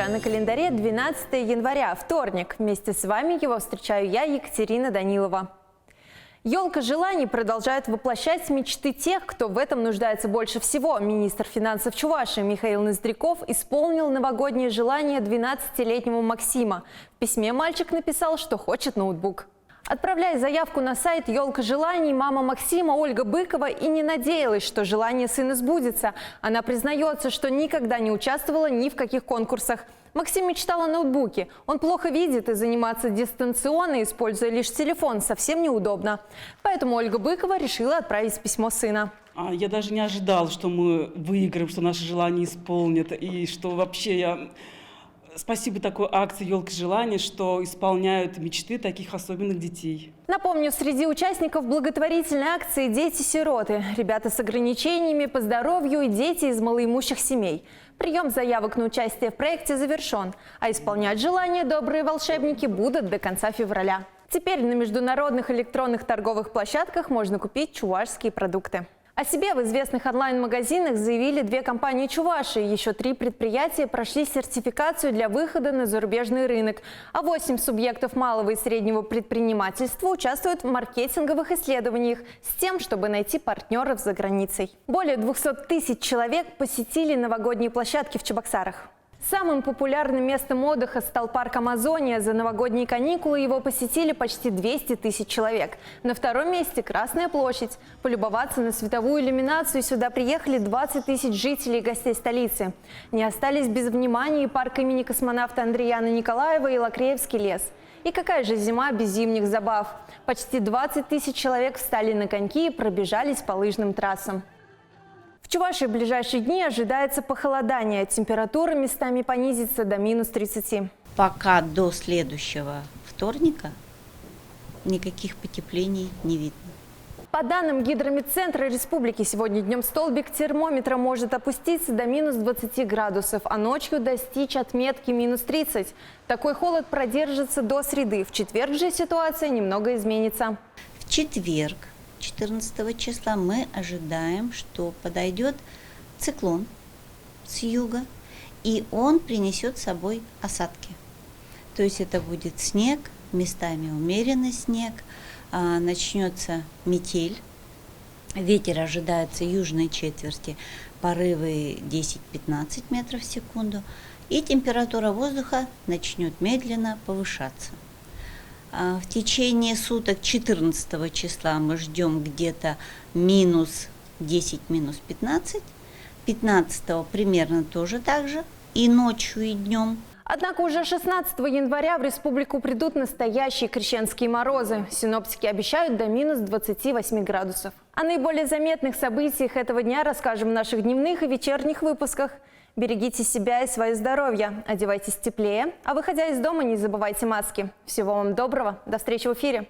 утро. На календаре 12 января, вторник. Вместе с вами его встречаю я, Екатерина Данилова. Елка желаний продолжает воплощать мечты тех, кто в этом нуждается больше всего. Министр финансов Чувашии Михаил Ноздряков исполнил новогоднее желание 12-летнему Максима. В письме мальчик написал, что хочет ноутбук. Отправляя заявку на сайт «Елка желаний», мама Максима Ольга Быкова и не надеялась, что желание сына сбудется. Она признается, что никогда не участвовала ни в каких конкурсах. Максим мечтал о ноутбуке. Он плохо видит и заниматься дистанционно, используя лишь телефон, совсем неудобно. Поэтому Ольга Быкова решила отправить письмо сына. Я даже не ожидал, что мы выиграем, что наши желания исполнят, и что вообще я... Спасибо такой акции «Елка желаний», что исполняют мечты таких особенных детей. Напомню, среди участников благотворительной акции дети-сироты, ребята с ограничениями по здоровью и дети из малоимущих семей. Прием заявок на участие в проекте завершен, а исполнять желания добрые волшебники будут до конца февраля. Теперь на международных электронных торговых площадках можно купить чувашские продукты. О себе в известных онлайн-магазинах заявили 2 компании Чувашии. Еще 3 предприятия прошли сертификацию для выхода на зарубежный рынок. А 8 субъектов малого и среднего предпринимательства участвуют в маркетинговых исследованиях с тем, чтобы найти партнеров за границей. Более 200 тысяч человек посетили новогодние площадки в Чебоксарах. Самым популярным местом отдыха стал парк «Амазония». За новогодние каникулы его посетили почти 200 тысяч человек. На втором месте – Красная площадь. Полюбоваться на световую иллюминацию сюда приехали 20 тысяч жителей и гостей столицы. Не остались без внимания и парк имени космонавта Андреяна Николаева и Лакреевский лес. И какая же зима без зимних забав? Почти 20 тысяч человек встали на коньки и пробежались по лыжным трассам. В Чувашии в ближайшие дни ожидается похолодание. Температура местами понизится до -30. Пока до следующего вторника никаких потеплений не видно. По данным Гидромедцентра республики, сегодня днем столбик термометра может опуститься до -20 градусов, а ночью достичь отметки -30. Такой холод продержится до среды. В четверг же ситуация немного изменится. В четверг, 14 числа, мы ожидаем, что подойдет циклон с юга, и он принесет с собой осадки. То есть это будет снег, местами умеренный снег, начнется метель, ветер ожидается южной четверти, порывы 10-15 метров в секунду, и температура воздуха начнет медленно повышаться. В течение суток 14 числа мы ждем где-то -10, -15. 15 примерно тоже так же, и ночью, и днем. Однако уже 16 января в республику придут настоящие крещенские морозы. Синоптики обещают до -28 градусов. О наиболее заметных событиях этого дня расскажем в наших дневных и вечерних выпусках. Берегите себя и свое здоровье, одевайтесь теплее, а выходя из дома, не забывайте маски. Всего вам доброго, до встречи в эфире.